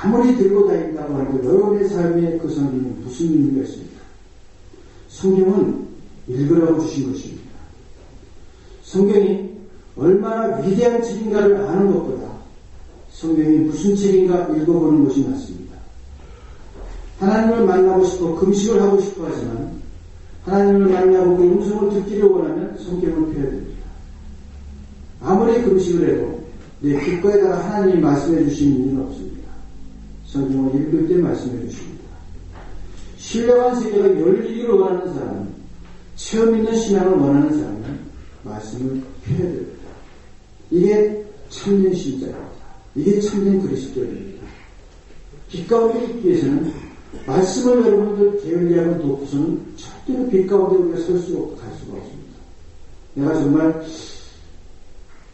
아무리 들고 다닌다고 해도 여러분의 삶에 그 성경이 무슨 의미가 있습니까? 성경은 읽으라고 주신 것입니다. 성경이 얼마나 위대한 책인가를 아는 것보다 성경이 무슨 책인가 읽어보는 것이 낫습니다. 하나님을 만나고 싶어 금식을 하고 싶어 하지만 하나님을 만나고 그 음성을 듣기를 원하면 성경을 펴야 됩니다. 아무리 금식을 해도 내 귓가에다가 하나님이 말씀해 주시는 일은 없습니다. 성경을 읽을 때 말씀해 주십니다. 신령한 세계가 열리기를 원하는 사람은, 체험 있는 신앙을 원하는 사람은 말씀을 펴야 됩니다. 이게 참된 신자입니다. 이게 참된 그리스도입니다. 빛 가운데 있기 위해서는 말씀을 여러분들 게을리하고 놓고서는 절대로 빛 가운데 우리가 설 수가 없고 갈 수가 없습니다. 내가 정말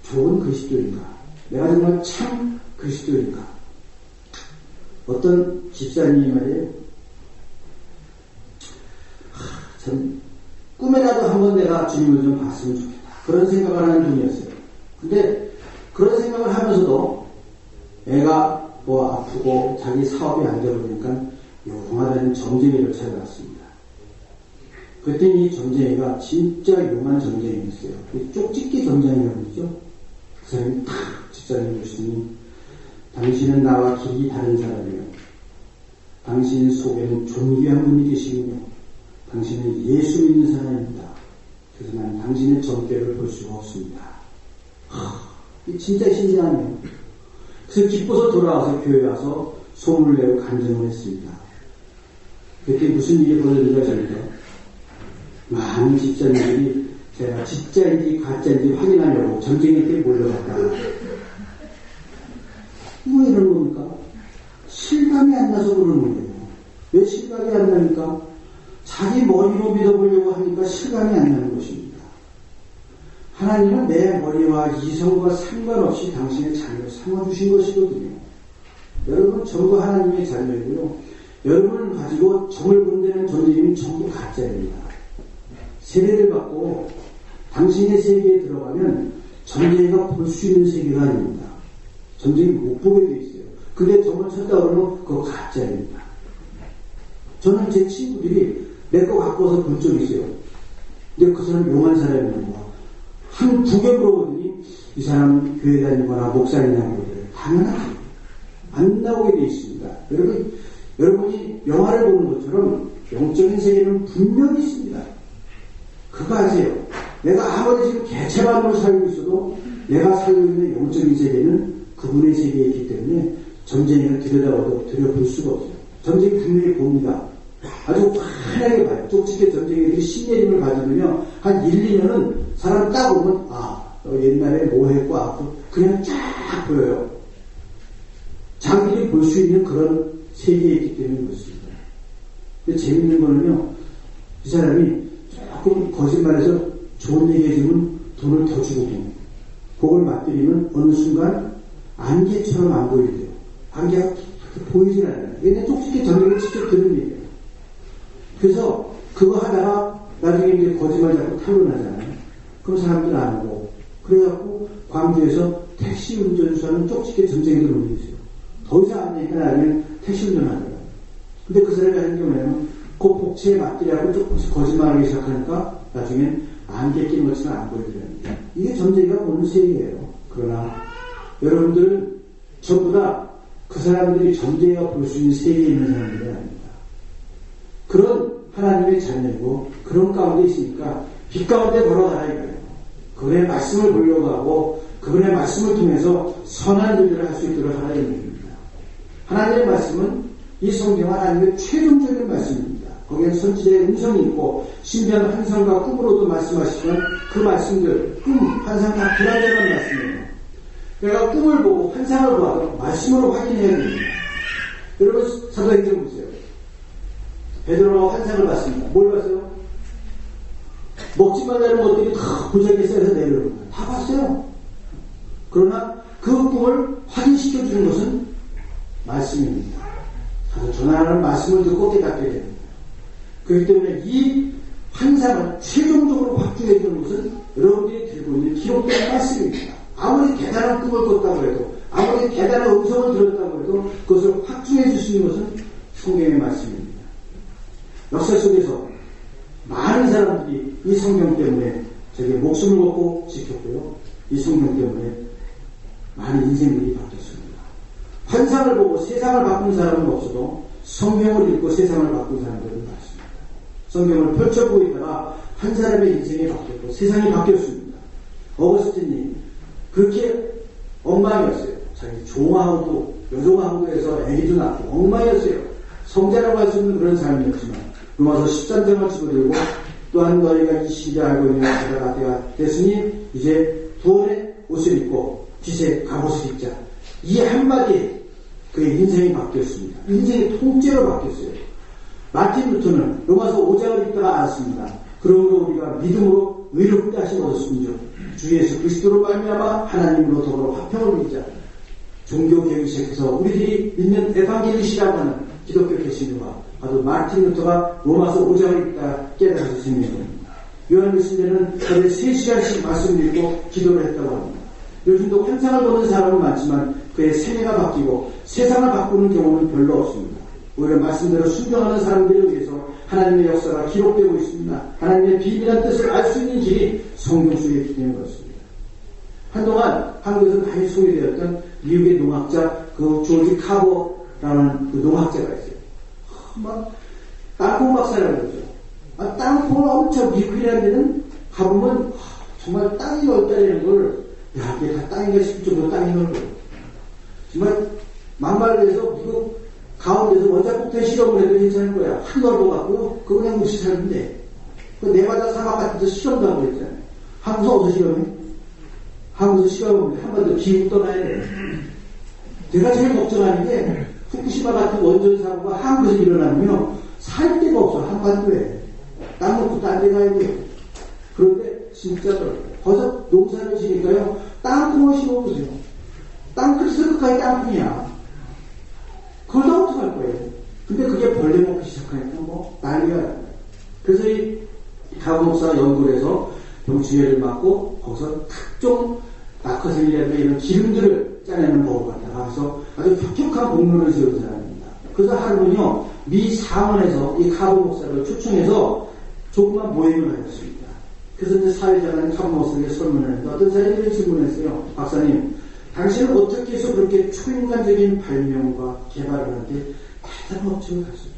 좋은 그리스도인가? 내가 정말 참 그리스도인가? 어떤 집사님이 말이에요. 참 꿈에라도 한번 내가 주님을 좀 봤으면 좋겠다. 그런 생각을 하는 분이었어요. 근데 그런 생각을 하면서도 애가 뭐 아프고 자기 사업이 안 되고 그러니까 용하다는 점쟁이를 찾아갔습니다. 그랬더니 이 점쟁이가 진짜 용한 점쟁이였어요. 쪽집게 점쟁이라고 그러죠. 그 사람이 탁 집사님 교수님, 당신은 나와 길이 다른 사람이에요. 당신 속에는 존귀한 분이 계시군요. 당신은 예수 믿는 사람입니다. 그래서 나는 당신의 정죄를 볼 수가 없습니다. 이 진짜 신기하네요. 그래서 기뻐서 돌아와서 교회에 와서 소문을 내고 간증을 했습니다. 그때 무슨 일이 벌어진가 합니까? 많은 집사님들이 제가 진짜인지 가짜인지 확인하려고 점쟁이한테 몰려갔다. 왜 이런 겁니까? 실감이 안 나서 그러는 거예요. 왜 실감이 안 나니까? 자기 머리로 믿어보려고 하니까 실감이 안 나는 것입니다. 하나님은 내 머리와 이성과 상관없이 당신의 자녀를 삼아주신 것이거든요. 여러분 전부 하나님의 자녀이고요. 여러분을 가지고 정을 본다는 존재는 전부 가짜입니다. 세례를 받고 당신의 세계에 들어가면 전쟁이가 볼 수 있는 세계가 아닙니다. 전쟁이 못 보게 돼 있어요. 근데 점을 쳤다 그러면 그거 가짜입니다. 저는 제 친구들이 내 거 갖고 와서 본 적이 있어요. 근데 그 사람 용한 사람이라는 거야. 한 두개 물어보더니 이 사람 교회 다니거나 목사님이라고 그래요. 당연하죠. 안 나오게 돼 있습니다. 여러분이 영화를 보는 것처럼 영적인 세계는 분명히 있습니다. 그거 아세요? 내가 아무리 지금 개체반으로 살고 있어도 내가 살고 있는 영적인 세계는 그분의 세계에 있기 때문에 점쟁이가 들여다봐도 들여볼 수가 없어요. 점쟁이 분명히 봅니다. 아주 환하게 봐요. 쪽집게 점쟁이들이 신내림을 가지면요. 한 1, 2년은 사람 딱 오면 너 옛날에 뭐 했고 아프고 그냥 쫙 보여요. 자기들이 볼 수 있는 그런 세계에 있기 때문에 그렇습니다. 근데 재밌는 거는요. 이 사람이 조금 거짓말해서 좋은 얘기 해주면 돈을 더 주거든요. 그걸 맞들이면 어느 순간 안개처럼 안 보이대요. 안개가 그렇게 보이질 않아요. 얘네 쪽집게 점쟁이를 직접 듣는 얘기예요. 그래서 그거 하다가 나중에 이제 거짓말 자꾸 탄로나잖아요. 그럼 사람들 안 오고. 그래갖고 광주에서 택시 운전수하는 쪽집게 점쟁이들 오는 게 있어요. 더 이상 안 되니까 나중에 택시 운전하더라고요. 근데 그 사람이 하는 게 뭐냐면 그 복지에 맞들이하고 조금씩 거짓말하기 시작하니까 나중엔 안개 낀 것처럼 안 보이더라고요. 이게 점쟁이가 보는 세계예요. 그러나 여러분들은 전부 다 그 사람들이 점쟁이가 볼 수 있는 세계에 있는 사람들이 아닙니다. 그런 하나님의 자녀이고 그런 가운데 있으니까 빛 가운데 걸어가라 이거예요. 그분의 말씀을 보려고 하고 그분의 말씀을 통해서 선한 일들을 할 수 있도록 하라는 얘기입니다. 하나님의 말씀은 이 성경은 하나님의 최종적인 말씀입니다. 거기에 선지자의 음성이 있고 신비한 환상과 꿈으로도 말씀하시지만 그 말씀들, 꿈, 환상 다 불완전한 말씀이에요. 내가 꿈을 보고 환상을 보아도 말씀으로 확인해야 됩니다. 여러분 사도행전 보세요. 베드로가 환상을 봤습니다. 뭘 봤어요? 먹지 말라는 것들이 다 부적에 쌓여서 내려오는 거예요. 다 봤어요. 그러나 그 꿈을 확인시켜주는 것은 말씀입니다. 가서 전하는 말씀을 듣고 깨닫게 됩니다. 그렇기 때문에 이 환상을 최종적으로 확증해주는 것은 여러분들이 들고 있는 기록된 말씀입니다. 아무리 대단한 꿈을 꿨다고 해도 아무리 대단한 음성을 들었다고 해도 그것을 확증해 줄 수 있는 것은 성경의 말씀입니다. 역사 속에서 많은 사람들이 이 성경 때문에 저게 목숨을 걸고 지켰고요. 이 성경 때문에 많은 인생들이 바뀌었습니다. 환상을 보고 세상을 바꾼 사람은 없어도 성경을 읽고 세상을 바꾼 사람들은 많습니다. 성경을 펼쳐보고 있다가 한 사람의 인생이 바뀌었고 세상이 바뀌었습니다. 어거스틴이 그렇게 엉망이었어요. 자기 종하고도 여종하고도 해서 애기도 낳고 엉망이었어요. 성자라고 할 수 있는 그런 삶이었지만 로마서 13장을 집어들고 또한 너희가 이 시대 알고 있는 자가 때가 됐으니 이제 구원의 옷을 입고 빛의 갑옷을 입자. 이 한마디에 그의 인생이 바뀌었습니다. 인생의 통째로 바뀌었어요. 마틴 루터는 로마서 5장을 읽다가 알았습니다. 그러므로 우리가 믿음으로 의롭게 하신 얻었습니다. 주 예수 그리스도로 말미암아 하나님으로 더불어 화평을 맺자. 종교개혁이 시작해서 우리들이 믿는 에반게리시라고 하는 기독교 개신교가 바로 마틴 루터가 로마서 5장을 읽다가 깨달아서 생긴 겁니다. 요한일서는 하루에 3시간씩 말씀을 읽고 기도를 했다고 합니다. 요즘도 환상을 보는 사람은 많지만 그의 생애가 바뀌고 세상을 바꾸는 경우는 별로 없습니다. 오히려 말씀대로 순종하는 사람들에 의해서 하나님의 역사가 기록되고 있습니다. 하나님의 비밀한 뜻을 알 수 있는 길이 성경 속에 있기 때문에 그렇습니다. 한동안 한국에서 많이 소개되었던 미국의 농학자 그 조지 카버라는 그 농학자가 있어요. 막 땅콩 박사라고 그러죠. 땅콩을 엄청 미국이라는 데는 가보면 정말 땅이 넓다는 걸 야, 이게 다 땅인가 싶을 정도로 땅이 넓어요. 정말 막말로 해서 미국 가운데서 원자폭탄 실험을 해도 괜찮을 거야. 한 넓어갖고 그거 그냥 무시 사는데 그 네바다 사막 같은 데 실험도 하고 있잖아요. 한국에서 어디서 실험해? 한국에서 실험하면 한 번 더 기후 떠나야 돼. 제가 제일 걱정하는 게 후쿠시마 같은 원전 사고가 한국에서 일어나면요 살 데가 없어. 한반도에 땅 놓고 딴 데 가야 돼요. 그런데 진짜로 거기서 농사를 지니까요 땅콩을 심어보세요. 땅끝에서 끝까지 땅콩이야. 그걸 다 어떡할 거예요? 근데 그게 벌레 먹기 시작하니까 뭐 난리가 나요. 그래서 이 가부목사 연구를 해서 병충해를 막고 거기서 특종 낙화생이라든가 이런 기름들을 짜내는 법을 갖다가 해서 아주 혁혁한 공로를 세운 사람입니다. 그래서 하루는요 미 상원에서 이 가부목사를 초청해서 조그만 모임을 가졌습니다. 그래서 이제 사회자는 가부목사에게 설문을 했는데 어떤 사람이 이런 질문을 했어요. 박사님, 당신은 어떻게 해서 그렇게 초인간적인 발명과 개발을 하는데 대단한 업체를 갖습니다.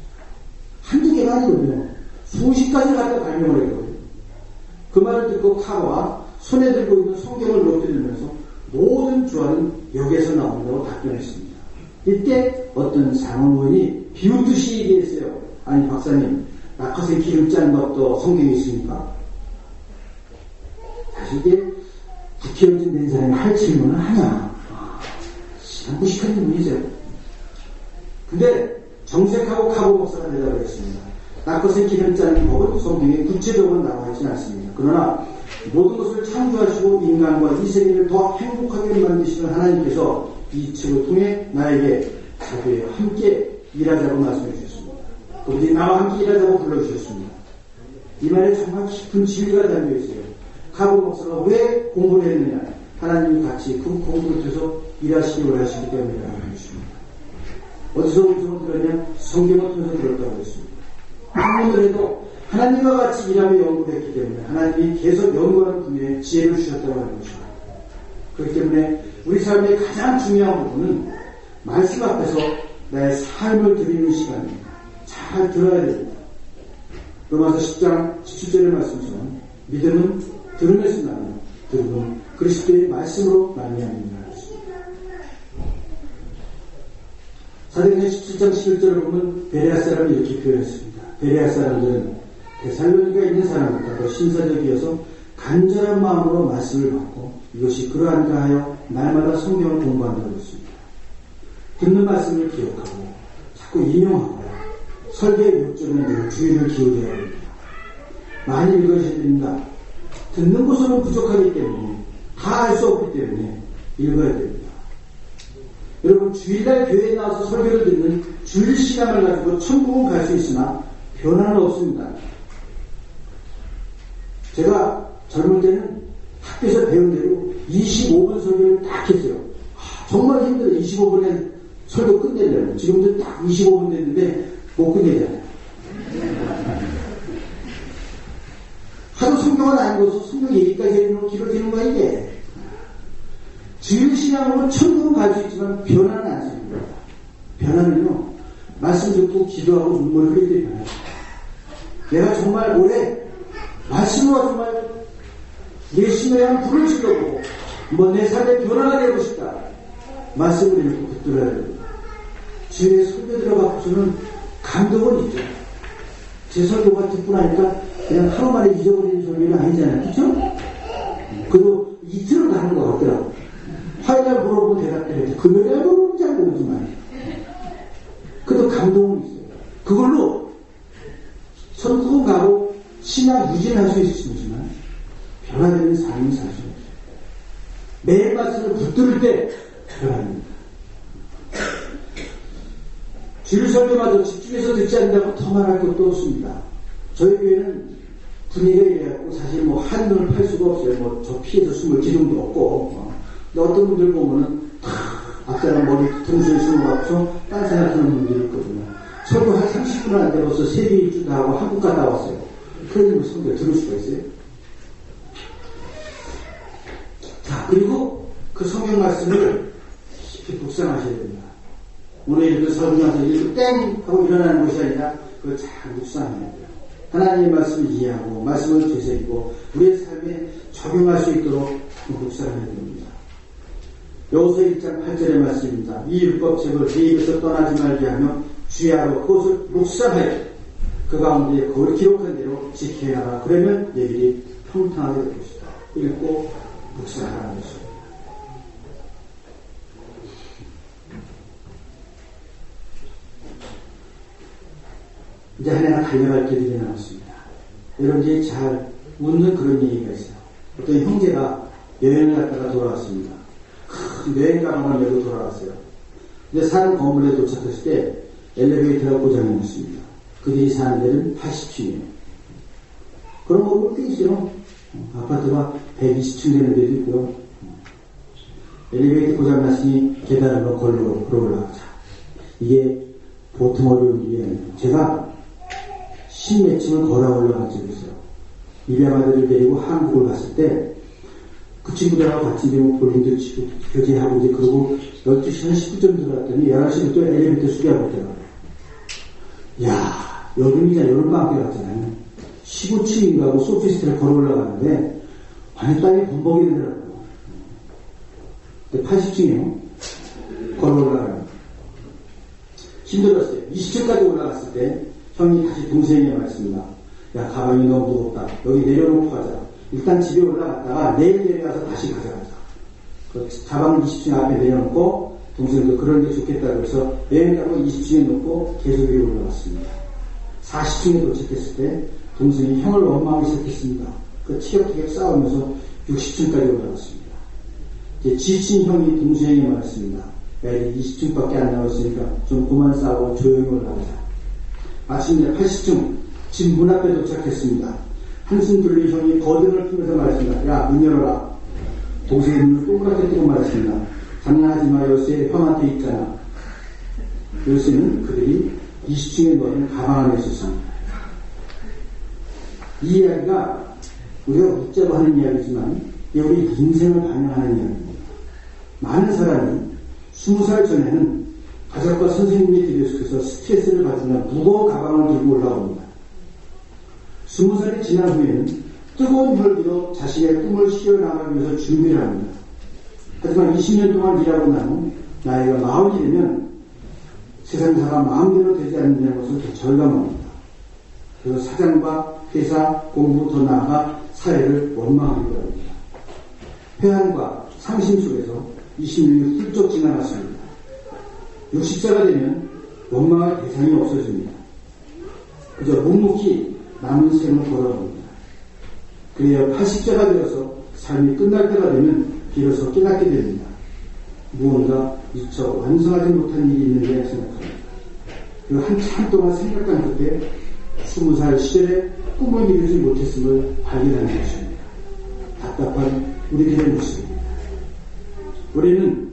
한두 개가 아니거든요. 수십 가지 갖다 발명을 했거든요. 그 말을 듣고 카바와 손에 들고 있는 성경을 높여들면서 모든 주화는 여기에서 나온다고 답변했습니다. 이때 어떤 상원의원이 비웃듯이 얘기했어요. 아니 박사님, 낙하새 기름 짜는 것도 성경에 있습니까? 사실 이게 국회의원 된 사람이 할 질문은 하냐? 무식한 질문이죠. 근데 정색하고 카보 목사가 대답을 했습니다. 낙하새 기름 짜는 법은 성경에 구체적으로 나와 있지 않습니다. 그러나 모든 것을 창조하시고 인간과 이 세계를 더 행복하게 만드시는 하나님께서 이 책을 통해 나에게 자기와 함께 일하자고 말씀해 주셨습니다. 그분이 나와 함께 일하자고 불러주셨습니다. 이 말에 정말 깊은 진리가 담겨있어요. 카보 목사가 왜 공부를 했느냐? 하나님이 같이 그 공부를 통해서 일하시기 원하시기 때문이라고 해주십니다. 어디서 음성을 들었냐? 성경을 통해서 들었다고 했습니다. 학문들에도 하나님과 같이 일하며 연구를 했기 때문에 하나님이 계속 연구하는 분야에 지혜를 주셨다고 하는 것입니다. 그렇기 때문에 우리 삶의 가장 중요한 부분은 말씀 앞에서 나의 삶을 드리는 시간입니다. 잘 들어야 됩니다. 로마서 10장 17절의 말씀처럼 믿음은 들음에서 나며 들음은 그리스도의 말씀으로 말미암음이라 했습니다. 사도행전 17장 11절을 보면 베레아 사람이 이렇게 표현했습니다. 베레아 사람들은 데살로니가 있는 사람보다 더 신사적이어서 간절한 마음으로 말씀을 받고 이것이 그러한가 하여 날마다 성경을 공부한다고 했습니다. 듣는 말씀을 기억하고 자꾸 인용하고 설계의 욕조는 늘 주의를 기울여야 합니다. 많이 읽으셔야 됩니다. 듣는 것으로는 부족하기 때문에 다 알 수 없기 때문에 읽어야 됩니다. 여러분 주일날 교회에 나와서 설교를 듣는 주일 시간을 가지고 천국은 갈 수 있으나 변화는 없습니다. 제가 젊을 때는 학교에서 배운 대로 25분 설교를 딱 했어요. 정말 힘들어. 25분에 설교 끝내려고. 지금도 딱 25분 됐는데 못 끝내잖아요. 하도 성경을 안 읽어서 성경 얘기까지 해주면 길어지는 거야, 이게. 진실신앙으로 천국은 갈 수 있지만 변화는 안 생깁니다. 변화는요, 말씀 듣고 기도하고 눈물을 흘릴 때 변화해요. 내가 정말 올해 말씀으로 정말 예수님의 한 불을 질러보고 뭐 내 삶의 변화가 되고 싶다. 말씀을 읽고 붙들어야 됩니다. 주일에 설교 들어가고서는 감동은 있죠. 제 설교가 듣고 나니까 그냥 하루 만에 잊어버리는 설교는 아니잖아요. 그렇죠? 그래도 이틀은 가는 것 같더라고요. 화요일날 물어보고 대답해야지. 금요일날 물어보면 잘 모르지만 그래도 감동은 있어요. 그걸로 천국은 가고 신앙 유지할 수 있지만 변화되는 삶을 살 수 없어요. 매일 말씀을 붙들을 때 변화됩니다. 주일 설교마저 집중해서 듣지 않는다고 더 말할 것도 없습니다. 저희 교회는 분위기가 이래갖고 사실 뭐 한눈을 팔 수가 없어요. 뭐 저 피해서 숨을 기둥도 없고. 근데 어떤 분들 보면은 앞사람 머리 등수에 숨어갖고 딴 생각하는 분들이 있거든요. 설교 한 30분을 안 돼 벌써 세계 일주도 하고 한국 갔다 왔어요. 그러면 설교 들을 수가 있어요. 자, 그리고 그 성경 말씀을 깊이 묵상하셔야 됩니다. 오늘 이렇게 설교하면서 이렇게 땡! 하고 일어나는 것이 아니라 그걸 잘 묵상해야 돼요. 하나님의 말씀을 이해하고 말씀을 되새기고 우리의 삶에 적용할 수 있도록 묵상해야 됩니다. 여호수아 1장 8절의 말씀입니다. 이 율법책을 네 입에서 떠나지 말게 하며 주야로 그것을 묵상하여 그 가운데 그걸 기록한 대로 지켜야 하라. 그러면 내 길이 평탄하게 될 것이다. 읽고 묵상하라는 것입니다. 이제 한 해가 달려갈 길이 남았습니다. 여러분들이 잘 웃는 그런 얘기가 있어요. 어떤 형제가 여행을 갔다가 돌아왔습니다. 큰 여행 가방을 메고 돌아왔어요. 근데 사는 건물에 도착했을 때 엘리베이터가 고장이 났습니다. 그들이 사는 데는 80층이에요. 그런 건물 꽤 있어요. 아파트가 120층 되는 데도 있고요. 엘리베이터 고장 났으니 계단으로 걸어 올라가자. 이게 보통 어려운 일이 아니에요. 제가 10몇 층을 걸어 올라간 적이 있어요. 입양아들을 데리고 한국을 갔을 때 그 친구들하고 같이 볼링도 치고 교제하고 이제 그러고 12시 한 10분쯤 들어갔더니 11시부터 엘리베이터 수리하고 있더라고요. 이야, 여름이자 여름방학에 갔잖아요. 15층인가 하고 소피스트를 걸어 올라가는데 완전 땅이 범벅이 되더라고요. 80층이에요. 걸어 올라가요. 힘들었어요. 20층까지 올라갔을 때 형이 다시 동생에게 말했습니다. 야, 가방이 너무 무겁다. 여기 내려놓고 가자. 일단 집에 올라갔다가 내일 내려가서 다시 가져가자. 그 가방 20층 앞에 내려놓고 동생도 그런 게 좋겠다 그래서 여행 가고 20층에 놓고 계속 위로 올라갔습니다. 40층에 도착했을 때 동생이 형을 원망하기 시작했습니다. 그 티격태격 싸우면서 60층까지 올라갔습니다. 이제 지친 형이 동생에게 말했습니다. 야, 이제 20층밖에 안 남았으니까 좀 그만 싸우고 조용히 올라가자. 마침내 80층 집 문 앞에 도착했습니다. 한숨 돌린 형이 거듭을 피면서 말했습니다. 야, 문 열어라. 동생이 눈을 동그랗게 뜨고 말했습니다. 장난하지 마. 요새 형한테 있잖아. 요새는 그들이 20층에 넣은 가방 안에 있었습니다. 이 이야기가 우리가 웃자고 하는 이야기지만 우리 인생을 반영하는 이야기입니다. 많은 사람이 20살 전에는 가족과 선생님이 들여서 스트레스를 받으며 무거운 가방을 들고 올라옵니다. 20살이 지난 후에는 뜨거운 혈기로 자신의 꿈을 실현하기 위해서 준비를 합니다. 하지만 20년 동안 일하고 나면 나이가 40이 되면 세상 사람 마음대로 되지 않는다는 것을 절감합니다. 그래서 사장과 회사, 공부 더 나아가 사회를 원망하게 됩니다. 회한과 상심 속에서 20년이 훌쩍 지나갔습니다. 60세가 되면 원망할 대상이 없어집니다. 그저 묵묵히 남은 생을 걸어갑니다. 그래야 80세가 되어서 삶이 끝날 때가 되면 비로소 깨닫게 됩니다. 무언가 미처 완성하지 못한 일이 있는데 생각합니다. 그 한참 동안 생각한 그때 20살 시절에 꿈을 이루지 못했음을 발견하는 것입니다. 답답한 우리들의 모습입니다. 우리는